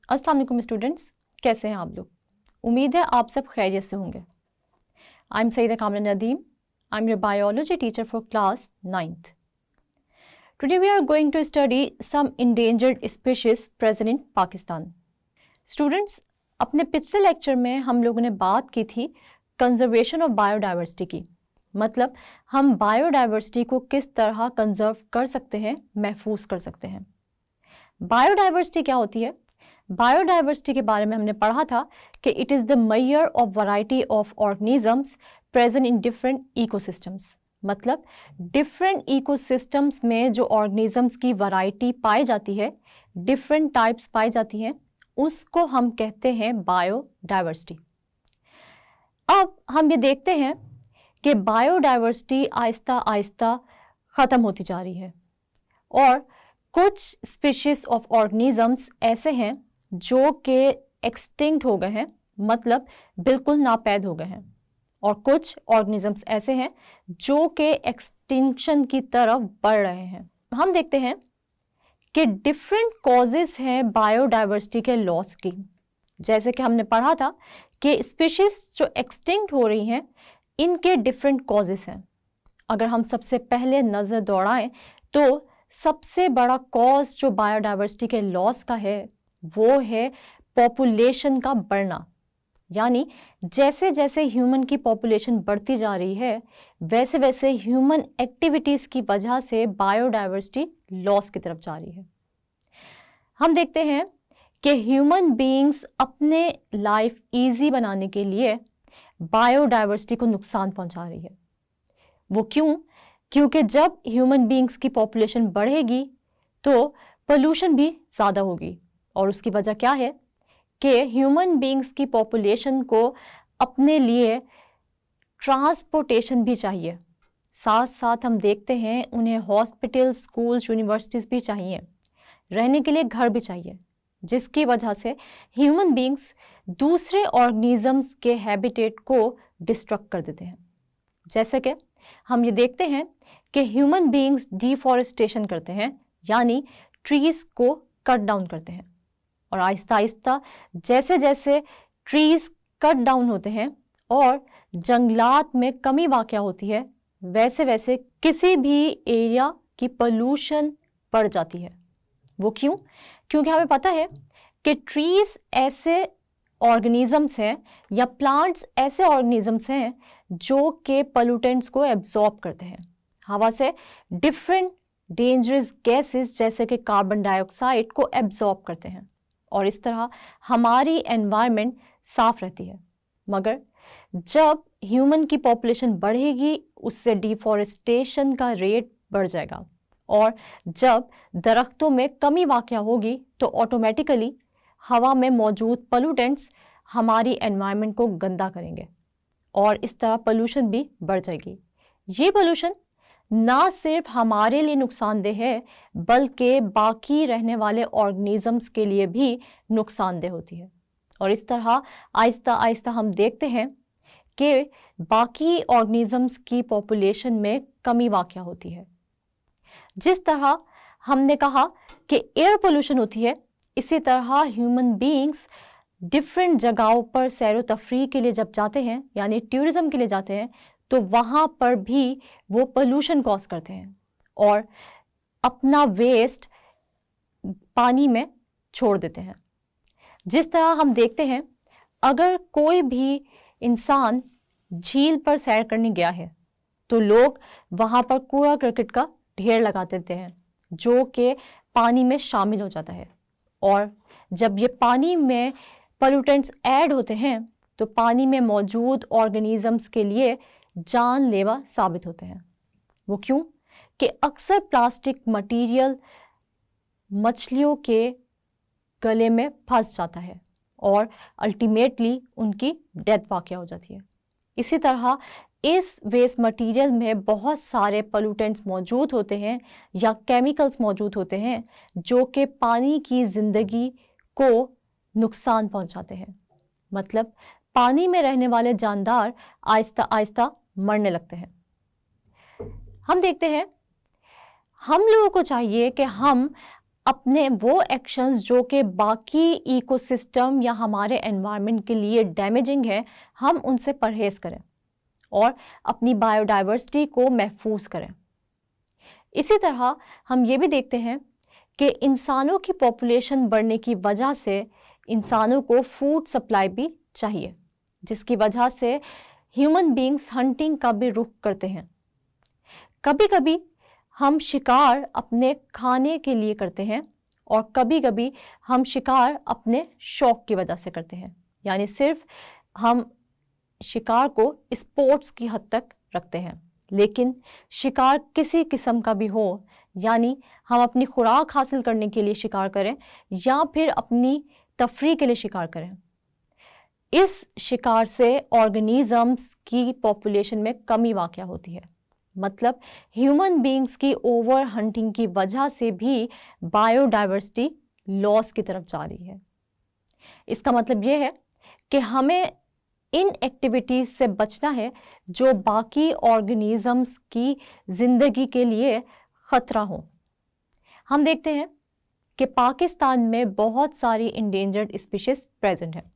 अस्सलाम वालेकुम स्टूडेंट्स, कैसे हैं आप लोग? उम्मीद है आप सब खैरियत से होंगे। I am Saeeda Kamra Nadeem, I am your biology teacher for class 9th। Today we are going to study some endangered species present in Pakistan. Students, अपने पिछले लेक्चर में हम लोगों ने बात की थी कंजर्वेशन ऑफ बायोडाइवर्सिटी की, मतलब हम बायोडाइवर्सिटी को किस तरह कंजर्व कर सकते हैं, महफूज कर सकते हैं। बायोडाइवर्सिटी क्या होती है? बायोडाइवर्सिटी के बारे में हमने पढ़ा था कि it is the measure of variety of organisms present in different ecosystems, मतलब डिफरेंट इकोसिस्टम्स में जो ऑर्गेनिजम्स की वैरायटी पाई जाती है, डिफरेंट टाइप्स पाई जाती हैं, उसको हम कहते हैं बायोडाइवर्सिटी। अब हम ये देखते हैं कि बायोडाइवर्सिटी आहिस्ता आहिस्ता ख़त्म होती जा रही है और कुछ स्पीशीज ऑफ ऑर्गेनिजम्स ऐसे हैं जो कि एक्सटिंक्ट हो गए हैं, मतलब बिल्कुल नापैद हो गए हैं, और कुछ ऑर्गेनिजम्स ऐसे हैं जो कि एक्सटिंक्शन की तरफ बढ़ रहे हैं। हम देखते हैं कि डिफरेंट कॉजेस हैं बायोडाइवर्सिटी के लॉस की। जैसे कि हमने पढ़ा था कि स्पीशीज जो एक्सटिंक्ट हो रही हैं, इनके डिफरेंट कॉजेस हैं। अगर हम सबसे पहले नज़र दौड़ाएं तो सबसे बड़ा कॉज जो बायोडाइवर्सिटी के लॉस का है वो है पॉपुलेशन का बढ़ना। यानी जैसे जैसे ह्यूमन की पॉपुलेशन बढ़ती जा रही है, वैसे वैसे ह्यूमन एक्टिविटीज़ की वजह से बायोडाइवर्सिटी लॉस की तरफ जा रही है। हम देखते हैं कि ह्यूमन बीइंग्स अपने लाइफ इजी बनाने के लिए बायोडाइवर्सिटी को नुकसान पहुंचा रही है। वो क्यों? क्योंकि जब ह्यूमन बीइंग्स की पॉपुलेशन बढ़ेगी तो पोल्यूशन भी ज़्यादा होगी, और उसकी वजह क्या है कि ह्यूमन बीइंग्स की पॉपुलेशन को अपने लिए ट्रांसपोर्टेशन भी चाहिए, साथ साथ हम देखते हैं उन्हें हॉस्पिटल, स्कूल्स, यूनिवर्सिटीज़ भी चाहिए, रहने के लिए घर भी चाहिए, जिसकी वजह से ह्यूमन बीइंग्स दूसरे ऑर्गेनिजम्स के हैबिटेट को डिस्ट्रक्ट कर देते हैं। जैसे कि हम ये देखते हैं कि ह्यूमन बीइंग्स डिफॉरेस्टेशन करते हैं, यानी ट्रीज़ को कट डाउन करते हैं, और आहिस्ता आहिस्ता जैसे जैसे ट्रीज़ कट डाउन होते हैं और जंगलात में कमी वाक़या होती है, वैसे वैसे किसी भी एरिया की पोल्यूशन बढ़ जाती है। वो क्यों? क्योंकि हमें पता है कि ट्रीज़ ऐसे ऑर्गेनिजम्स हैं या प्लांट्स ऐसे ऑर्गेनिजम्स हैं जो के पोल्यूटेंट्स को एब्जॉर्ब करते हैं, हवा से डिफरेंट डेंजरस गैसेस जैसे कि कार्बन डाइऑक्साइड को एब्जॉर्ब करते हैं, और इस तरह हमारी एनवायरनमेंट साफ रहती है। मगर जब ह्यूमन की पॉपुलेशन बढ़ेगी, उससे डिफॉरेस्टेशन का रेट बढ़ जाएगा, और जब दरख्तों में कमी वाक़या होगी तो ऑटोमेटिकली हवा में मौजूद पोल्यूटेंट्स हमारी एनवायरनमेंट को गंदा करेंगे, और इस तरह पोल्यूशन भी बढ़ जाएगी। ये पोल्यूशन ना सिर्फ हमारे लिए नुकसानदेह है, बल्कि बाकी रहने वाले ऑर्गेनिजम्स के लिए भी नुकसानदेह होती है, और इस तरह आहिस्ता आहिस्ता हम देखते हैं कि बाकी ऑर्गेनिजम्स की पॉपुलेशन में कमी वाक़या होती है। जिस तरह हमने कहा कि एयर पोल्यूशन होती है, इसी तरह ह्यूमन बीइंग्स डिफरेंट जगहों पर सैर तफरीह के लिए जब जाते हैं, यानी टूरिज़म के लिए जाते हैं, तो वहाँ पर भी वो पोल्यूशन कॉज करते हैं और अपना वेस्ट पानी में छोड़ देते हैं। जिस तरह हम देखते हैं, अगर कोई भी इंसान झील पर सैर करने गया है तो लोग वहाँ पर कूड़ा करकट का ढेर लगा देते हैं, जो कि पानी में शामिल हो जाता है, और जब ये पानी में पोल्यूटेंट्स ऐड होते हैं तो पानी में मौजूद ऑर्गेनिजम्स के लिए जानलेवा साबित होते हैं। वो क्यों? कि अक्सर प्लास्टिक मटेरियल मछलियों के गले में फंस जाता है और अल्टीमेटली उनकी डेथ वाक़या हो जाती है। इसी तरह इस वेस्ट मटेरियल में बहुत सारे पोल्यूटेंट्स मौजूद होते हैं या केमिकल्स मौजूद होते हैं जो कि पानी की ज़िंदगी को नुकसान पहुंचाते हैं, मतलब पानी में रहने वाले जानदार आहिस्ता आहिस्ता मरने लगते हैं। हम देखते हैं हम लोगों को चाहिए कि हम अपने वो एक्शंस जो कि बाकी इकोसिस्टम या हमारे एनवायरनमेंट के लिए डैमेजिंग है, हम उनसे परहेज़ करें और अपनी बायोडाइवर्सिटी को महफूज करें। इसी तरह हम ये भी देखते हैं कि इंसानों की पॉपुलेशन बढ़ने की वजह से इंसानों को फूड सप्लाई भी चाहिए, जिसकी वजह से ह्यूमन बींग्स हंटिंग का भी रुख करते हैं। कभी कभी हम शिकार अपने खाने के लिए करते हैं और कभी कभी हम शिकार अपने शौक की वजह से करते हैं, यानी सिर्फ हम शिकार को स्पोर्ट्स की हद तक रखते हैं। लेकिन शिकार किसी किस्म का भी हो, यानी हम अपनी खुराक हासिल करने के लिए शिकार करें या फिर अपनी तफरीह के लिए शिकार करें, इस शिकार से ऑर्गेनिजम्स की पॉपुलेशन में कमी वाक़या होती है। मतलब ह्यूमन बींग्स की ओवर हंटिंग की वजह से भी बायोडाइवर्सिटी लॉस की तरफ जा रही है। इसका मतलब ये है कि हमें इन एक्टिविटीज़ से बचना है जो बाकी ऑर्गेनिजम्स की ज़िंदगी के लिए ख़तरा हो। हम देखते हैं कि पाकिस्तान में बहुत सारी इंडेंजर्ड स्पीशीज़ प्रेजेंट हैं।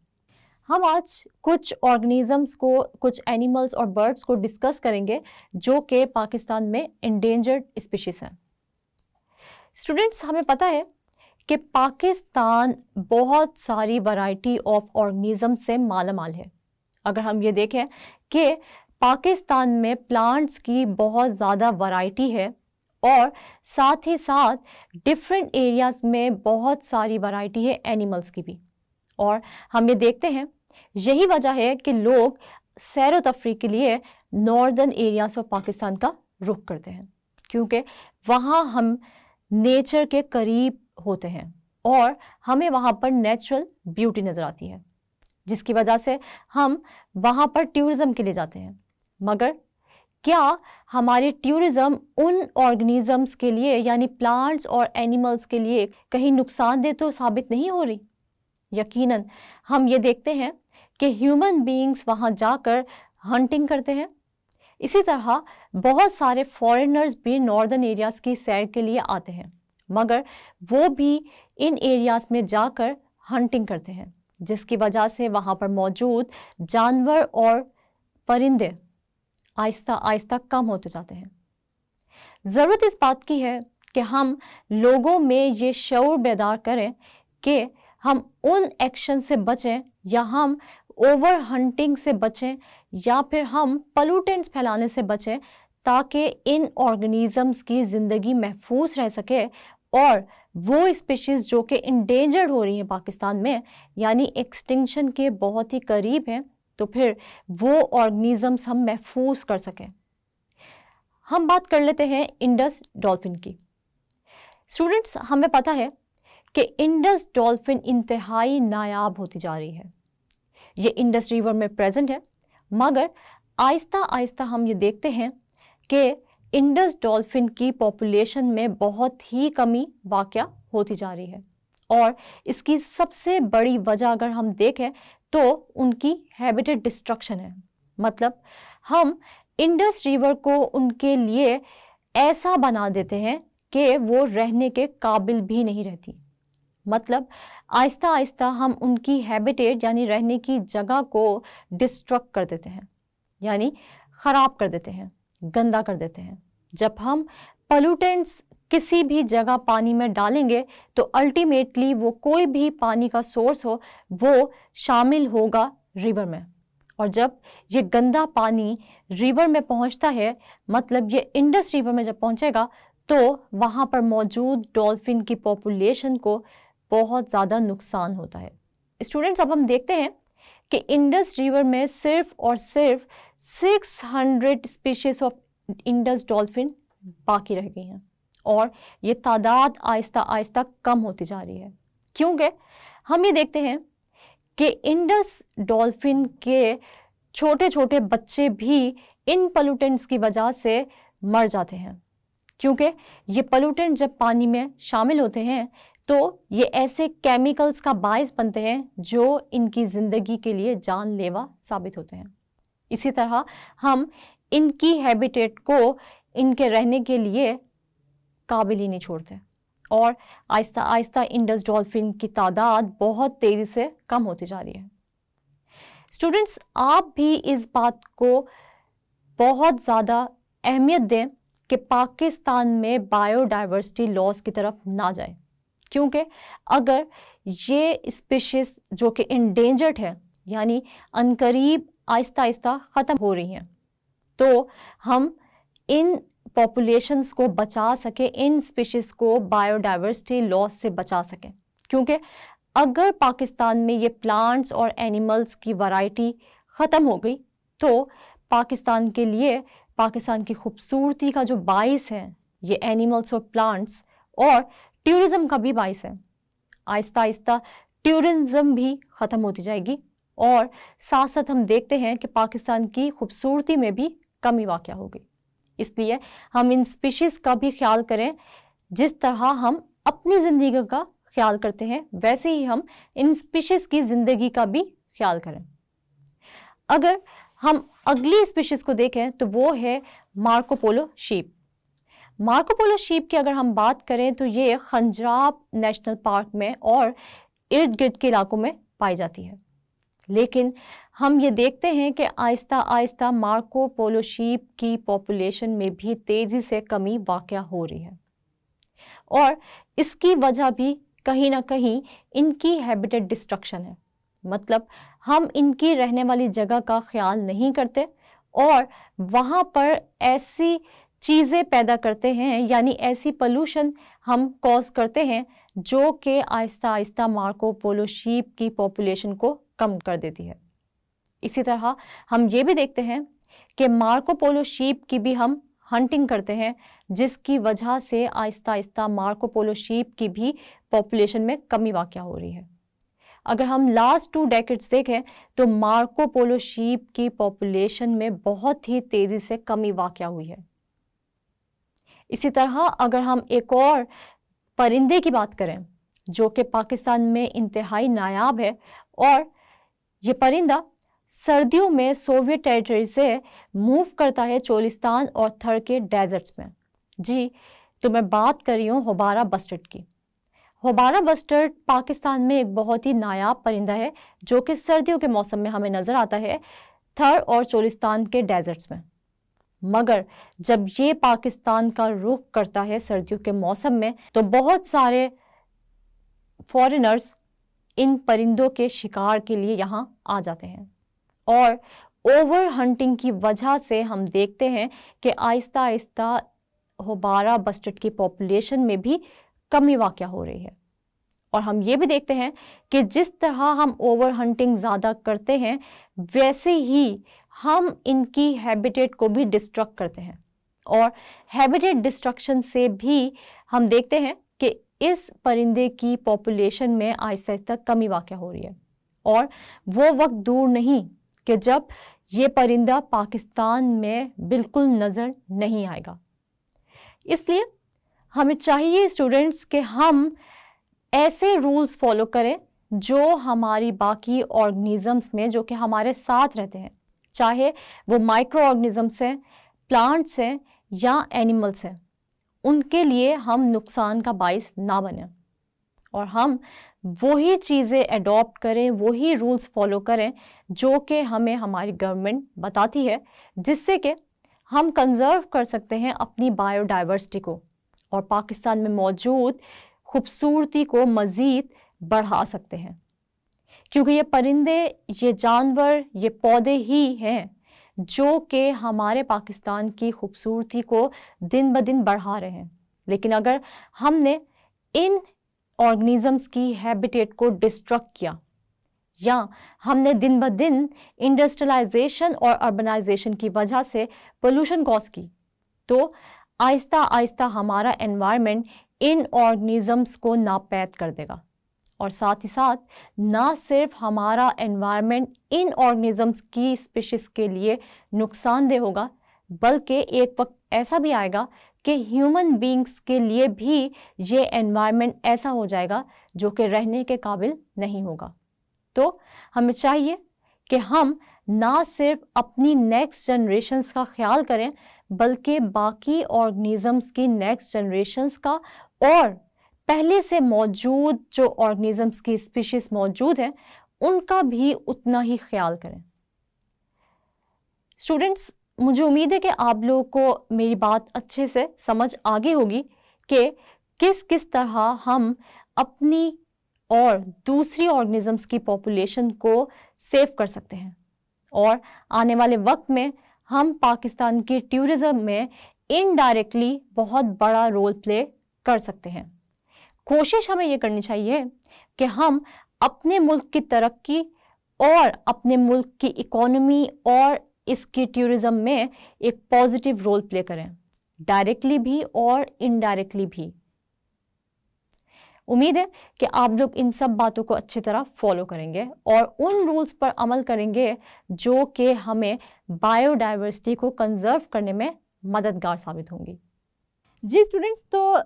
हम आज कुछ ऑर्गेनिजम्स को, कुछ एनिमल्स और बर्ड्स को डिस्कस करेंगे जो कि पाकिस्तान में इंडेंजर्ड स्पीशीज़ हैं। स्टूडेंट्स, हमें पता है कि पाकिस्तान बहुत सारी वैरायटी ऑफ ऑर्गेनिज्म से मालामाल है। अगर हम ये देखें कि पाकिस्तान में प्लांट्स की बहुत ज़्यादा वैरायटी है और साथ ही साथ डिफरेंट एरियाज़ में बहुत सारी वैरायटी है एनिमल्स की भी। और हम ये देखते हैं यही वजह है कि लोग सैर व तफरीह के लिए नॉर्दर्न एरियाज़ ऑफ पाकिस्तान का रुख करते हैं, क्योंकि वहाँ हम नेचर के करीब होते हैं और हमें वहाँ पर नेचुरल ब्यूटी नज़र आती है, जिसकी वजह से हम वहाँ पर टूरिज़्म के लिए जाते हैं। मगर क्या हमारी टूरिज़्म उन ऑर्गेनिजम्स के लिए, यानी प्लांट्स और एनिमल्स के लिए कहीं नुकसानदेह तो साबित नहीं हो रही? यकीनन हम ये देखते हैं कि ह्यूमन बीइंग्स वहाँ जाकर हंटिंग करते हैं। इसी तरह बहुत सारे फॉरेनर्स भी नॉर्दर्न एरियाज़ की सैर के लिए आते हैं, मगर वो भी इन एरियाज़ में जाकर हंटिंग करते हैं, जिसकी वजह से वहाँ पर मौजूद जानवर और परिंदे आहिस्ता आहिस्ता कम होते जाते हैं। ज़रूरत इस बात की है कि हम लोगों में ये शऊर बेदार करें कि हम उन एक्शन से बचें या हम ओवर हंटिंग से बचें या फिर हम पॉल्यूटेंट्स फैलाने से बचें, ताकि इन ऑर्गेनिजम्स की ज़िंदगी महफूज रह सके और वो स्पीशीज़ जो कि इंडेंजर्ड हो रही हैं पाकिस्तान में, यानी एक्सटिंक्शन के बहुत ही करीब हैं, तो फिर वो ऑर्गेनिजम्स हम महफूज कर सकें। हम बात कर लेते हैं इंडस डॉल्फिन की। स्टूडेंट्स, हमें पता है कि इंडस डॉल्फिन इंतहाई नायाब होती जा रही है। ये इंडस रिवर में प्रेजेंट है, मगर आहिस्ता आहिस्ता हम ये देखते हैं कि इंडस डॉल्फिन की पॉपुलेशन में बहुत ही कमी वाक़या होती जा रही है। और इसकी सबसे बड़ी वजह अगर हम देखें तो उनकी हैबिटेट डिस्ट्रक्शन है। मतलब हम इंडस रिवर को उनके लिए ऐसा बना देते हैं कि वो रहने के काबिल भी नहीं रहती। मतलब आहिस्ता आहिस्ता हम उनकी हैबिटेट यानी रहने की जगह को डिस्ट्रक्ट कर देते हैं, यानी ख़राब कर देते हैं, गंदा कर देते हैं। जब हम पोल्यूटेंट्स किसी भी जगह पानी में डालेंगे तो अल्टीमेटली वो कोई भी पानी का सोर्स हो वो शामिल होगा रिवर में, और जब ये गंदा पानी रिवर में पहुंचता है, मतलब ये इंडस रिवर में जब पहुंचेगा तो वहाँ पर मौजूद डॉल्फिन की पॉपुलेशन को बहुत ज़्यादा नुकसान होता है। स्टूडेंट्स, अब हम देखते हैं कि इंडस रिवर में सिर्फ और सिर्फ 600 स्पीशीज़ ऑफ इंडस डॉल्फिन बाकी रह गई हैं और ये तादाद आहिस्ता आहिस्ता कम होती जा रही है, क्योंकि हम ये देखते हैं कि इंडस डॉल्फिन के छोटे छोटे बच्चे भी इन पोल्यूटेंट्स की वजह से मर जाते हैं, क्योंकि ये पोल्यूटेंट जब पानी में शामिल होते हैं तो ये ऐसे केमिकल्स का बायस बनते हैं जो इनकी ज़िंदगी के लिए जानलेवा साबित होते हैं। इसी तरह हम इनकी हैबिटेट को इनके रहने के लिए काबिल ही नहीं छोड़ते اور آہستہ آہستہ انڈس ڈولفن کی تعداد بہت تیزی سے کم ہوتی جا رہی ہے۔ اسٹوڈنٹس، آپ بھی اس بات کو بہت زیادہ اہمیت دیں کہ پاکستان میں بایو ڈائیورسٹی لاس کی طرف نہ جائے، کیونکہ اگر یہ اسپیشیز جو کہ انڈینجرڈ ہے، یعنی عنقریب آہستہ آہستہ ختم ہو رہی ہیں، تو ہم ان پاپولیشنز کو بچا سکیں، ان اسپیشیز کو بایو ڈائیورسٹی لاس سے بچا سکیں، کیونکہ اگر پاکستان میں یہ پلانٹس اور اینیملز کی ورائٹی ختم ہو گئی تو پاکستان کے لیے پاکستان کی خوبصورتی کا جو باعث ہے یہ اینیملز اور پلانٹس، اور ٹورزم کا بھی باعث ہے، آہستہ آہستہ ٹورزم بھی ختم ہوتی جائے گی، اور ساتھ ساتھ ہم دیکھتے ہیں کہ پاکستان کی خوبصورتی میں بھی کمی واقع ہوگی۔ اس لیے ہم ان اسپیشیز کا بھی خیال کریں، جس طرح ہم اپنی زندگی کا خیال کرتے ہیں ویسے ہی ہم ان اسپیشیز کی زندگی کا بھی خیال کریں۔ اگر ہم اگلی اسپیشیز کو دیکھیں تو وہ ہے Marco Polo sheep. Marco Polo sheep کی اگر ہم بات کریں تو یہ خنجراب نیشنل پارک میں اور ارد گرد کے علاقوں میں پائی جاتی ہے، لیکن ہم یہ دیکھتے ہیں کہ آہستہ آہستہ مارکو پولو شیپ کی پاپولیشن میں بھی تیزی سے کمی واقع ہو رہی ہے، اور اس کی وجہ بھی کہیں نہ کہیں ان کی ہیبیٹیٹ ڈسٹرکشن ہے، مطلب ہم ان کی رہنے والی جگہ کا خیال نہیں کرتے اور وہاں پر ایسی چیزیں پیدا کرتے ہیں، یعنی ایسی پولوشن ہم کوز کرتے ہیں جو کہ آہستہ آہستہ مارکو پولو شیپ کی پاپولیشن کو کم کر دیتی ہے۔ اسی طرح ہم یہ بھی دیکھتے ہیں کہ مارکو پولو شیپ کی بھی ہم ہنٹنگ کرتے ہیں، جس کی وجہ سے آہستہ آہستہ مارکو پولو شیپ کی بھی پاپولیشن میں کمی واقع ہو رہی ہے۔ اگر ہم لاسٹ 2 ڈیکیڈز دیکھیں تو مارکو پولو شیپ کی پاپولیشن میں بہت ہی تیزی سے کمی واقع ہوئی ہے۔ اسی طرح اگر ہم ایک اور پرندے کی بات کریں جو کہ پاکستان میں انتہائی نایاب ہے، اور یہ پرندہ سردیوں میں سوویت ٹیریٹری سے موو کرتا ہے چولستان اور تھر کے ڈیزرٹس میں۔ جی، تو میں بات کر رہی ہوں ہوبارا بسٹرڈ کی۔ ہوبارا بسٹرڈ پاکستان میں ایک بہت ہی نایاب پرندہ ہے جو کہ سردیوں کے موسم میں ہمیں نظر آتا ہے تھر اور چولستان کے ڈیزرٹس میں، مگر جب یہ پاکستان کا رخ کرتا ہے سردیوں کے موسم میں تو بہت سارے فارینرز ان پرندوں کے شکار کے لیے یہاں آ جاتے ہیں، اور اوور ہنٹنگ کی وجہ سے ہم دیکھتے ہیں کہ آہستہ آہستہ ہوبارا بسٹرڈ کی پاپولیشن میں بھی کمی واقع ہو رہی ہے۔ اور ہم یہ بھی دیکھتے ہیں کہ جس طرح ہم اوور ہنٹنگ زیادہ کرتے ہیں ویسے ہی ہم ان کی ہیبیٹیٹ کو بھی ڈسٹرکٹ کرتے ہیں، اور ہیبیٹیٹ ڈسٹرکشن سے بھی ہم دیکھتے ہیں کہ اس پرندے کی پاپولیشن میں آہستہ آہستہ کمی واقع ہو رہی ہے، اور وہ وقت دور نہیں کہ جب یہ پرندہ پاکستان میں بالکل نظر نہیں آئے گا۔ اس لیے ہمیں چاہیے اسٹوڈنٹس کہ ہم ایسے رولز فالو کریں جو ہماری باقی آرگنیزمس میں جو کہ ہمارے ساتھ رہتے ہیں، چاہے وہ مائکرو آرگنیزمس ہیں، پلانٹس ہیں یا اینیملس ہیں، ان کے لیے ہم نقصان کا باعث نہ بنیں، اور ہم وہی چیزیں اڈاپٹ کریں، وہی رولز فالو کریں جو کہ ہمیں ہماری گورنمنٹ بتاتی ہے، جس سے کہ ہم کنزرو کر سکتے ہیں اپنی بایو ڈائیورسٹی کو اور پاکستان میں موجود خوبصورتی کو مزید بڑھا سکتے ہیں، کیونکہ یہ پرندے، یہ جانور، یہ پودے ہی ہیں جو کہ ہمارے پاکستان کی خوبصورتی کو دن بدن بڑھا رہے ہیں۔ لیکن اگر ہم نے ان آرگنیزمس کی ہیبیٹیٹ کو ڈسٹرکٹ کیا، یا ہم نے دن بدن انڈسٹریلائزیشن اور اربنائزیشن کی وجہ سے پولوشن کوز کی، تو آہستہ آہستہ ہمارا انوائرمنٹ ان آرگنیزمس کو ناپید کر دے گا، اور ساتھ ہی ساتھ نہ صرف ہمارا انوائرمنٹ ان آرگنیزمس کی اسپیشیز کے لیے نقصان دہ ہوگا، بلکہ ایک وقت ایسا بھی آئے گا کہ ہیومن بینگس کے لیے بھی یہ انوائرمنٹ ایسا ہو جائے گا جو کہ رہنے کے قابل نہیں ہوگا۔ تو ہمیں چاہیے کہ ہم نہ صرف اپنی نیکسٹ جنریشنز کا خیال کریں بلکہ باقی آرگنیزمس کی نیکسٹ جنریشنز کا اور पहले से मौजूद जो ऑर्गेनिजम्स की स्पीशीज मौजूद हैं उनका भी उतना ही ख्याल करें। स्टूडेंट्स, मुझे उम्मीद है कि आप लोगों को मेरी बात अच्छे से समझ आ गई होगी कि किस किस तरह हम अपनी और दूसरी ऑर्गेनिजम्स की पॉपुलेशन को सेव कर सकते हैं और आने वाले वक्त में हम पाकिस्तान की टूरिज्म में इनडायरेक्टली बहुत बड़ा रोल प्ले कर सकते हैं। कोशिश हमें ये करनी चाहिए कि हम अपने मुल्क की तरक्की और अपने मुल्क की इकोनॉमी और इसकी टूरिज्म में एक पॉजिटिव रोल प्ले करें, डायरेक्टली भी और इनडायरेक्टली भी। उम्मीद है कि आप लोग इन सब बातों को अच्छी तरह फॉलो करेंगे और उन रूल्स पर अमल करेंगे जो कि हमें बायोडाइवर्सिटी को कंजर्व करने में मददगार साबित होंगी। जी स्टूडेंट्स, तो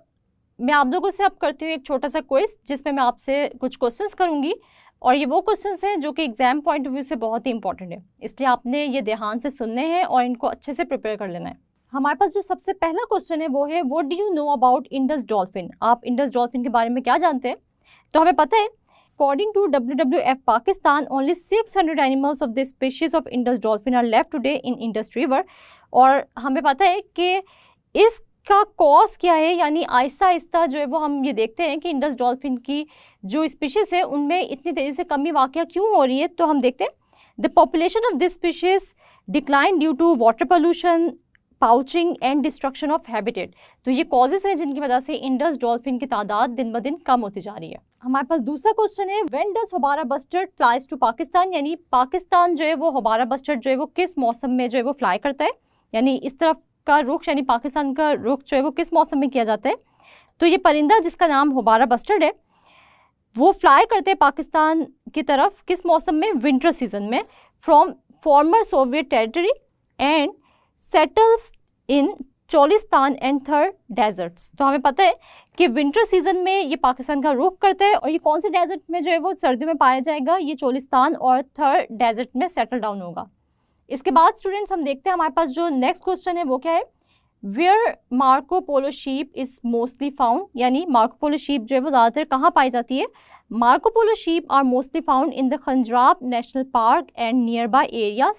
मैं आप लोगों से अब करती हूँ एक छोटा सा क्विज जिसमें मैं आपसे कुछ क्वेश्चंस करूँगी और ये वो क्वेश्चंस हैं जो कि एग्जाम पॉइंट ऑफ व्यू से बहुत ही इंपॉर्टेंट है, इसलिए आपने ये ध्यान से सुनने हैं और इनको अच्छे से प्रिपेयर कर लेना है। हमारे पास जो सबसे पहला क्वेश्चन है वो है, what do you know about Indus dolphin? आप इंडस डॉल्फिन के बारे में क्या जानते हैं? तो हमें पता है, according to WWF Pakistan, only 600 animals of this species of Indus dolphin are left today in Indus river. और हमें पता है कि इसका कॉज क्या है, यानी आहिस्ता आहिस्ता जो है वो हम ये देखते हैं कि इंडस डॉल्फिन की जो स्पीशीज़ है उनमें इतनी तेज़ी से कमी वाक़या क्यों हो रही है। तो हम देखते हैं, the population of this species decline due to water pollution, poaching and destruction of habitat. तो ये कॉजेस हैं जिनकी वजह से इंडस डॉल्फिन की तादाद दिन ब दिन कम होती जा रही है। हमारे पास दूसरा क्वेश्चन है, when does houbara bustard flies to Pakistan? यानी पाकिस्तान जो है वो होबारा बस्टर्ड जो है वो किस मौसम में जो है वो फ्लाई करता है, यानी इस तरफ का रुख यानी पाकिस्तान का रुख जो है वो किस मौसम में किया जाता है। तो ये परिंदा जिसका नाम होबारा बस्टर्ड है वो फ्लाई करते हैं पाकिस्तान की तरफ किस मौसम में? विंटर सीजन में, from former Soviet territory and settles in Cholistan and थर डेजर्ट्स। तो हमें पता है कि विंटर सीजन में ये पाकिस्तान का रुख करता है और ये कौन से डेजर्ट में जो है वो सर्दियों में पाया जाएगा? ये चोलिस्तान और थर डेजर्ट में सेटल डाउन होगा। इसके बाद स्टूडेंट्स हम देखते हैं हमारे पास जो नेक्स्ट क्वेश्चन है वो क्या है, where Marco Polo sheep is mostly found? यानी मार्को पोलो शीप जो है वो ज़्यादातर कहाँ पाई जाती है? Marco Polo sheep are mostly found in the Khunjerab national park and nearby areas.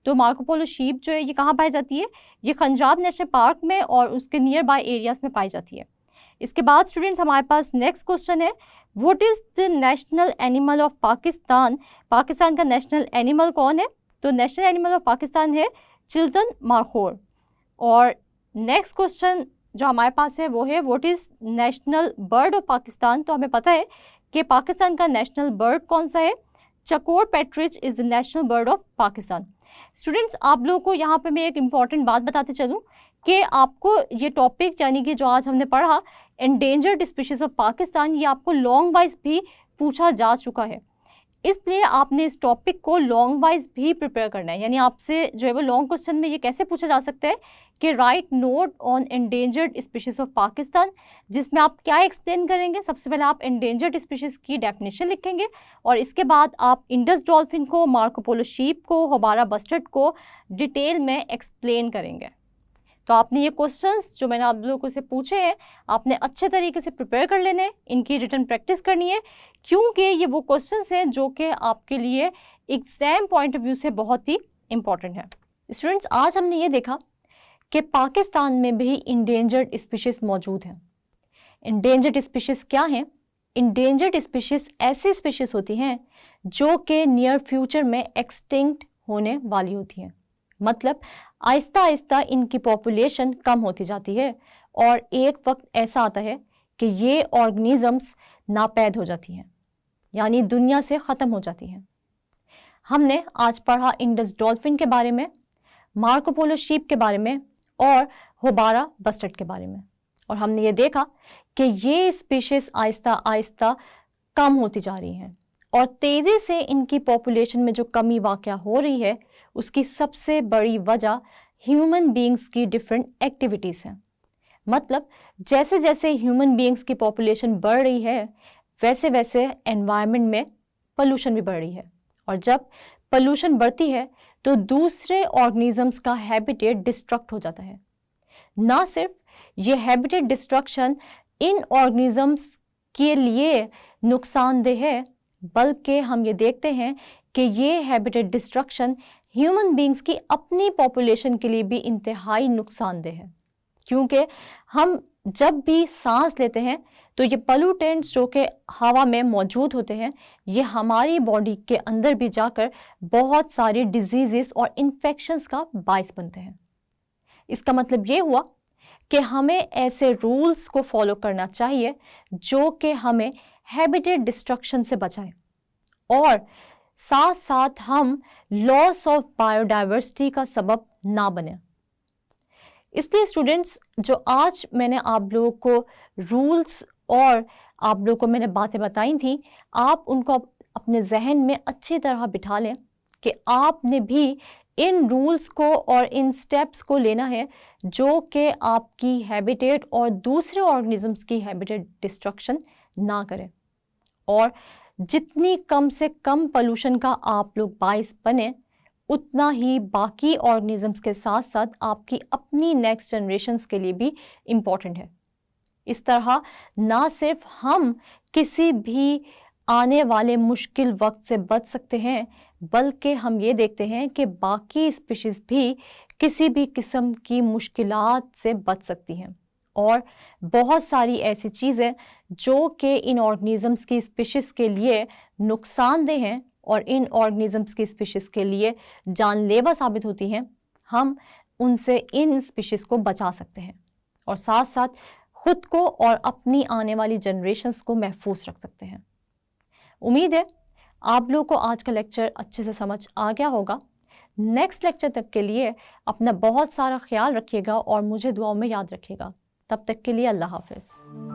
तो मार्को पोलो शीप जो है ये कहाँ पाई जाती है? ये खंजराब नेशनल पार्क में और उसके नियर बाय एरियाज में पाई जाती है। इसके बाद स्टूडेंट्स हमारे पास नेक्स्ट क्वेश्चन है, what is the national animal of Pakistan? Pakistan का नेशनल एनिमल कौन है? तो नेशनल एनिमल ऑफ पाकिस्तान है चिल्तन मारखोर। और नेक्स्ट क्वेश्चन जो हमारे पास है वो है, what is national bird of Pakistan? तो हमें पता है कि पाकिस्तान का नेशनल बर्ड कौन सा है? Chukar partridge is the national bird of Pakistan. Students, आप लोगों को यहाँ पे मैं एक इम्पॉर्टेंट बात बताते चलूँ कि आपको ये टॉपिक यानी कि जो आज हमने पढ़ा एंडेंजर्ड स्पीशीज़ ऑफ पाकिस्तान, ये आपको लॉन्ग वाइज भी पूछा जा चुका है, इसलिए आपने इस टॉपिक को लॉन्ग वाइज भी प्रिपेयर करना है। यानी आपसे जो है वो लॉन्ग क्वेश्चन में ये कैसे पूछा जा सकता है कि right note on endangered species of Pakistan, जिसमें आप क्या एक्सप्लेन करेंगे? सबसे पहले आप एंडेंजर्ड स्पीशीज़ की डेफिनेशन लिखेंगे और इसके बाद आप इंडस डॉल्फिन को, मार्को पोलो शीप को, होबारा बस्टर्ड को डिटेल में एक्सप्लेन करेंगे। तो आपने ये क्वेश्चंस जो मैंने आप लोगों से पूछे हैं आपने अच्छे तरीके से प्रिपेयर कर लेने हैं, इनकी रिटन प्रैक्टिस करनी है, क्योंकि ये वो क्वेश्चंस हैं जो कि आपके लिए एग्जाम पॉइंट ऑफ व्यू से बहुत ही इम्पॉर्टेंट है। स्टूडेंट्स, आज हमने ये देखा कि पाकिस्तान में भी इंडेंजर्ड स्पीशीज़ मौजूद हैं। इंडेंजर्ड स्पीशीज़ क्या हैं? इंडेंजर्ड स्पीशीज़ ऐसी स्पीशीज़ होती हैं जो कि नियर फ्यूचर में एक्सटिंक्ट होने वाली होती हैं, मतलब आहिस्ता आहिस्ता इनकी पॉपुलेशन कम होती जाती है और एक वक्त ऐसा आता है कि ये ऑर्गेनिजम्स नापैद हो जाती हैं, यानी दुनिया से ख़त्म हो जाती हैं। हमने आज पढ़ा इंडस डॉल्फिन के बारे में, मार्को पोलो शीप के बारे में और होबारा बस्टर्ड के बारे में, और हमने ये देखा कि ये स्पीशीज़ आहिस्ता आहिस्ता कम होती जा रही हैं और तेज़ी से इनकी पॉपुलेशन में जो कमी वाक़या हो रही है उसकी सबसे बड़ी वजह ह्यूमन बीइंग्स की डिफरेंट एक्टिविटीज़ हैं। मतलब जैसे जैसे ह्यूमन बीइंग्स की पॉपुलेशन बढ़ रही है वैसे वैसे एनवायरनमेंट में पोल्यूशन भी बढ़ रही है, और जब पोल्यूशन बढ़ती है तो दूसरे ऑर्गेनिजम्स का हैबिटेट डिस्ट्रक्ट हो जाता है। ना सिर्फ ये हैबिटेट डिस्ट्रक्शन इन ऑर्गेनिजम्स के लिए नुकसान दह है, बल्कि हम ये देखते हैं कि ये हैबिटेट डिस्ट्रक्शन ह्यूमन बींग्स की अपनी पॉपुलेशन के लिए भी इंतहाई नुकसानदेह है, क्योंकि हम जब भी सांस लेते हैं तो ये पोल्यूटेंट्स जो कि हवा में मौजूद होते हैं, ये हमारी बॉडी के अंदर भी जाकर बहुत सारी डिजीज़ेस और इन्फेक्शंस का बायस बनते हैं। इसका मतलब ये हुआ कि हमें ऐसे रूल्स को फॉलो करना चाहिए जो कि हमें हैबिटेट डिस्ट्रक्शन से बचाएं और साथ साथ हम लॉस ऑफ बायोडाइवर्सिटी का सबब ना बने। इसलिए स्टूडेंट्स, जो आज मैंने आप लोगों को रूल्स और आप लोगों को मैंने बातें बताई थी, आप उनको अपने जहन में अच्छी तरह बिठा लें कि आपने भी इन रूल्स को और इन स्टेप्स को लेना है जो कि आपकी हैबिटेट और दूसरे ऑर्गेनिजम्स की हैबिटेट डिस्ट्रक्शन ना करें, और जितनी कम से कम पोल्यूशन का आप लोग बाइस बने, उतना ही बाकी ऑर्गेनिजम्स के साथ साथ आपकी अपनी नेक्स्ट जनरेशन्स के लिए भी इम्पॉर्टेंट है। इस तरह ना सिर्फ हम किसी भी आने वाले मुश्किल वक्त से बच सकते हैं, बल्कि हम ये देखते हैं कि बाकी स्पीशीज़ भी किसी भी किस्म की मुश्किलात से बच सकती हैं, और बहुत सारी ऐसी चीज़ें जो कि इन ऑर्गेनिजम्स की स्पीशीज़ के लिए नुकसानदेह हैं और इन ऑर्गेनिजम्स की स्पीशीज़ के लिए जानलेवा साबित होती हैं, हम उनसे इन स्पीशीज़ को बचा सकते हैं और साथ साथ खुद को और अपनी आने वाली जनरेशन्स को महफूज रख सकते हैं। उम्मीद है आप लोगों को आज का लेक्चर अच्छे से समझ आ गया होगा। नेक्स्ट लेक्चर तक के लिए अपना बहुत सारा ख्याल रखिएगा और मुझे दुआओं में याद रखिएगा। तब तक के लिए अल्लाह हाफ़िज़।